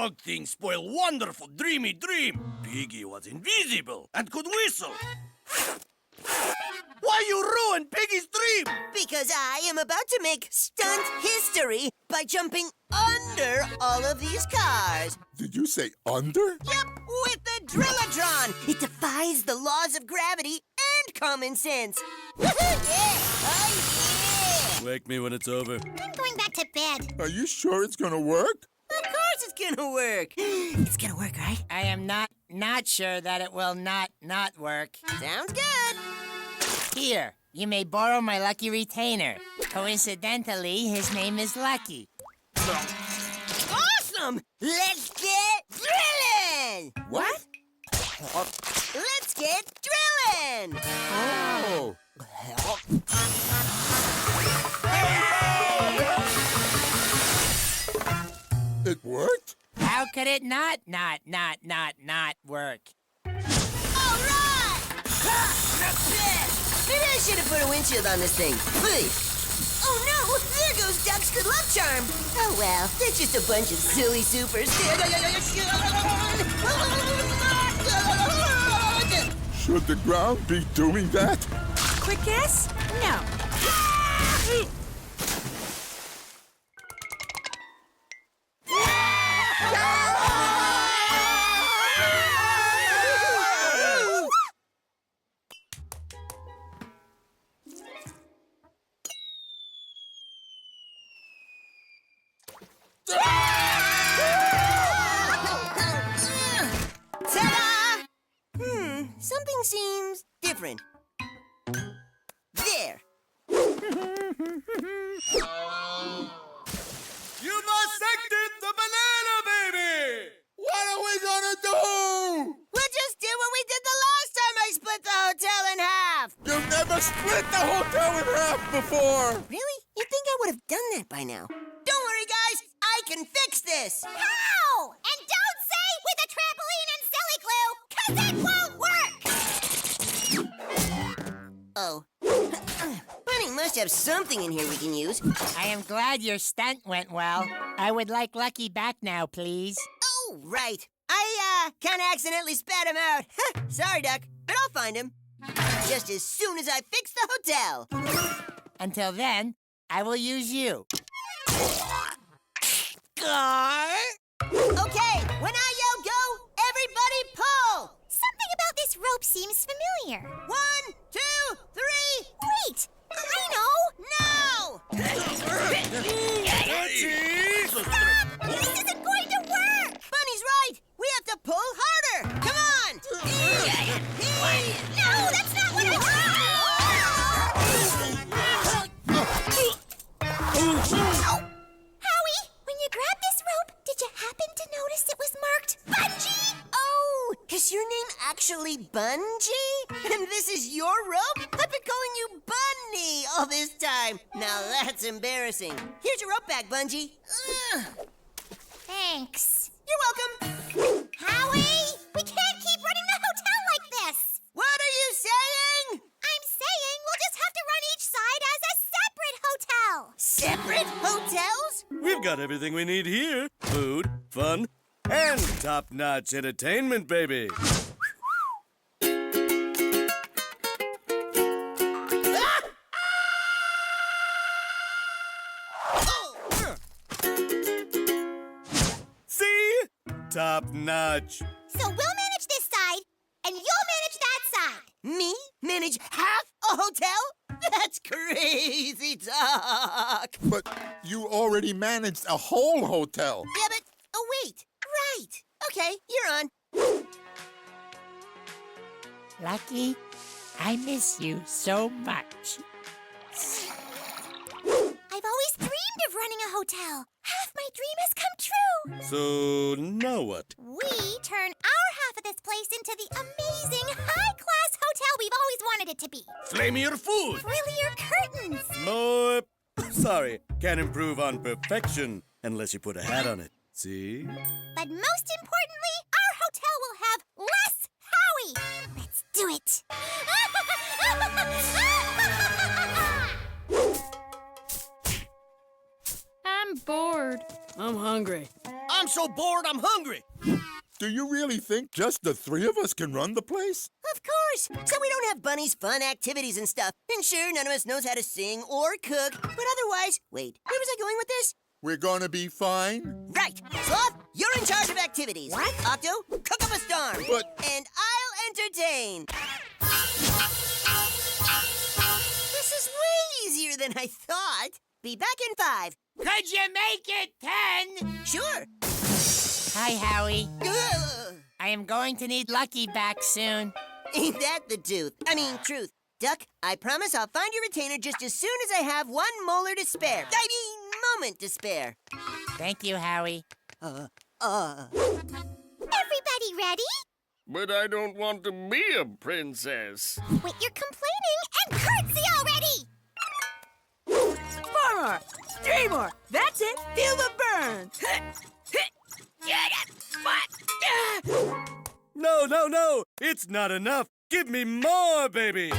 dog thing spoil wonderful dreamy dream. Piggy was invisible and could whistle. Why you ruin Piggy's dream? Because I am about to make stunt history by jumping under all of these cars. Did you say under? Yep, with the Drillatron. It defies the laws of gravity and common sense. Yeah! Oh, yeah! Wake me when it's over. I'm going back to bed. Are you sure it's gonna work? Of course it's gonna work. It's gonna work, right? I am not sure that it will not work. Sounds good. Here, you may borrow my lucky retainer. Coincidentally, his name is Lucky. Awesome! Let's get drilling! What? Let's get drilling! Oh! It worked? How could it not work? All right! Maybe I should have put a windshield on this thing. Please. Oh no! There goes Duck's good luck charm. Oh well, they're just a bunch of silly supers. Should the ground be doing that? Quick guess? No. Ta-da! Something seems different. There. You dissected the banana baby! What are we gonna do? We'll just do what we did the last time I split the hotel in half. You've never split the hotel in half before! Really? You'd think I would have done that by now. Don't worry, guys. I can fix this. How? And don't say with a trampoline and silly glue, 'cause it won't work! Oh. Bunny must have something in here we can use. I am glad your stunt went well. I would like Lucky back now, please. Oh, right. I, kind of accidentally spat him out. Sorry, Duck, but I'll find him. Just as soon as I fix the hotel. Until then, I will use you. Okay, when I yell go, everybody pull. Something about this rope seems familiar. 1, 2, 3. Wait! I know! No! Stop! This isn't going to work! Bunny's right. We have to pull harder. Come on. No, that's not what I Howie, when you grabbed this rope, did you happen to notice it was marked Bungee? Oh, is your name actually Bungie? And this is your rope? I've been calling you Bunny all this time. Now that's embarrassing. Here's your rope back, Bungie. Ugh. Thanks. You're welcome. Howie, we can't keep running the hotel like this. What are you saying? I'm saying we'll just have to run each side as a separate hotel. Separate hotels? We've got everything we need here. Food, fun, and top-notch entertainment, baby. See? Top-notch. So we'll manage this side, and you'll manage that side. Me? Manage half a hotel? That's crazy talk. But you already managed a whole hotel. Yeah, but... Oh, wait. Right. Okay, you're on. Lucky, I miss you so much. I've always dreamed of running a hotel. Half my dream has come true. So, now what? We turn our half of this place into the amazing, high-class hotel we've always wanted it to be. Flamier food. Frillier curtains. More... Sorry, can't improve on perfection unless you put a hat on it. See? But most importantly, our hotel will have less Howie. Let's do it. I'm bored. I'm hungry. I'm so bored I'm hungry. Do you really think just the three of us can run the place? Of course. So we don't have Bunny's fun activities and stuff. And sure, none of us knows how to sing or cook. But otherwise, wait, where was I going with this? We're gonna be fine? Right. Sloth, you're in charge of activities. What? Octo, cook up a storm. But- And I'll entertain. This is way easier than I thought. Be back in 5. Could you make it 10? Sure. Hi, Howie. Ugh. I am going to need Lucky back soon. Ain't that the truth? Duck, I promise I'll find your retainer just as soon as I have 1 molar to spare. Moment to spare. Thank you, Howie. Everybody ready? But I don't want to be a princess. Quit your complaining and curtsy already! 4 more. 3 more. That's it. Feel the burn. No, no, no! It's not enough! Give me more, baby!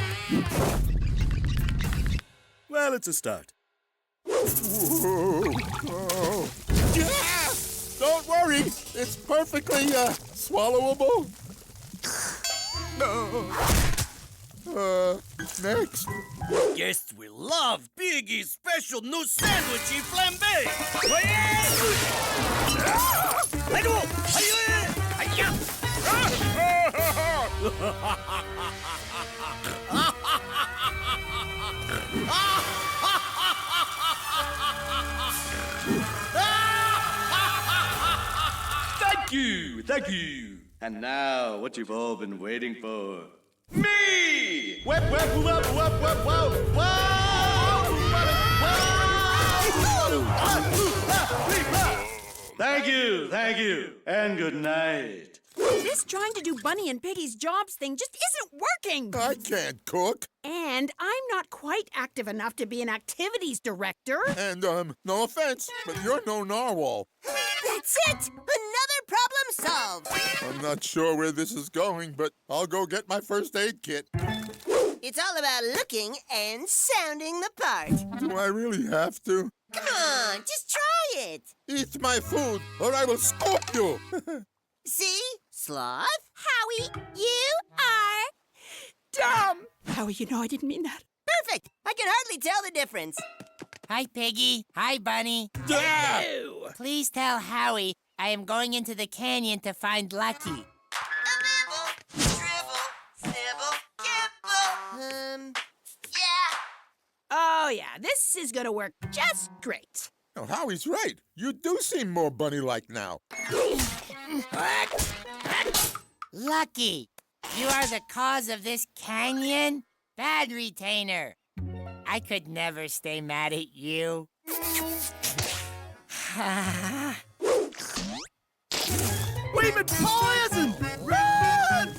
Well, it's a start. Whoa. Oh. Yeah! Don't worry, it's perfectly swallowable. Next. Guests will love Piggy's special new sandwichy flambe! Thank you. And now, what you've all been waiting for. Me! Thank you, and good night. This trying to do Bunny and Piggy's jobs thing just isn't working. I can't cook. And I'm not quite active enough to be an activities director. And, no offense, but you're no narwhal. That's it! Another problem solved! I'm not sure where this is going, but I'll go get my first aid kit. It's all about looking and sounding the part. Do I really have to? Come on, just try it. Eat my food, or I will scoop you. See? Sloth? Howie, you are... Dumb! Howie, you know I didn't mean that. Perfect! I can hardly tell the difference. Hi, Piggy. Hi, Bunny. Ew. Please tell Howie I am going into the canyon to find Lucky. Nibble, dribble, snibble, gibble. Yeah. Oh, yeah, this is gonna work just great. Oh, Howie's right. You do seem more bunny-like now. Lucky, you are the cause of this canyon? Bad retainer. I could never stay mad at you. We've been poisoned! Run!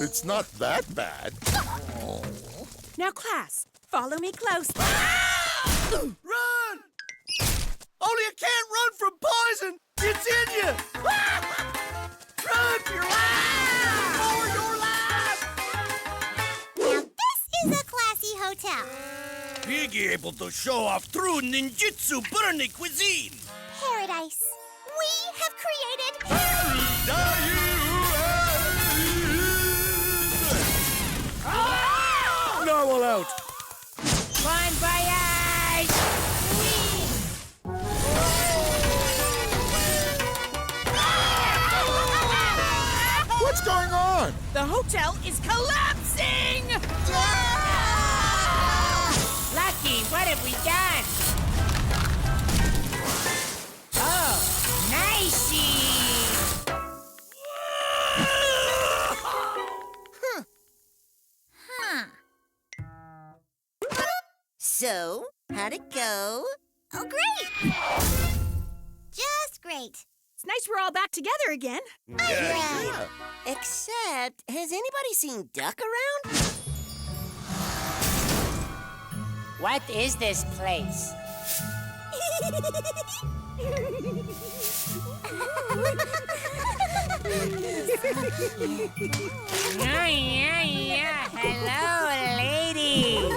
It's not that bad. Now, class, follow me close. Run! Only you can't run from poison! It's in you! Run for your life! For your life! Now this is a classy hotel. Piggy able to show off true ninjutsu burning cuisine! Paradise. We have created... Narwhal out! Bon voyage! What's going on? The hotel is collapsing! Lucky, what have we done? Oh, nicey! So, how'd it go? Oh, great! Just great. It's nice we're all back together again. Yeah. Except, has anybody seen Duck around? What is this place? Yeah. Hello, ladies.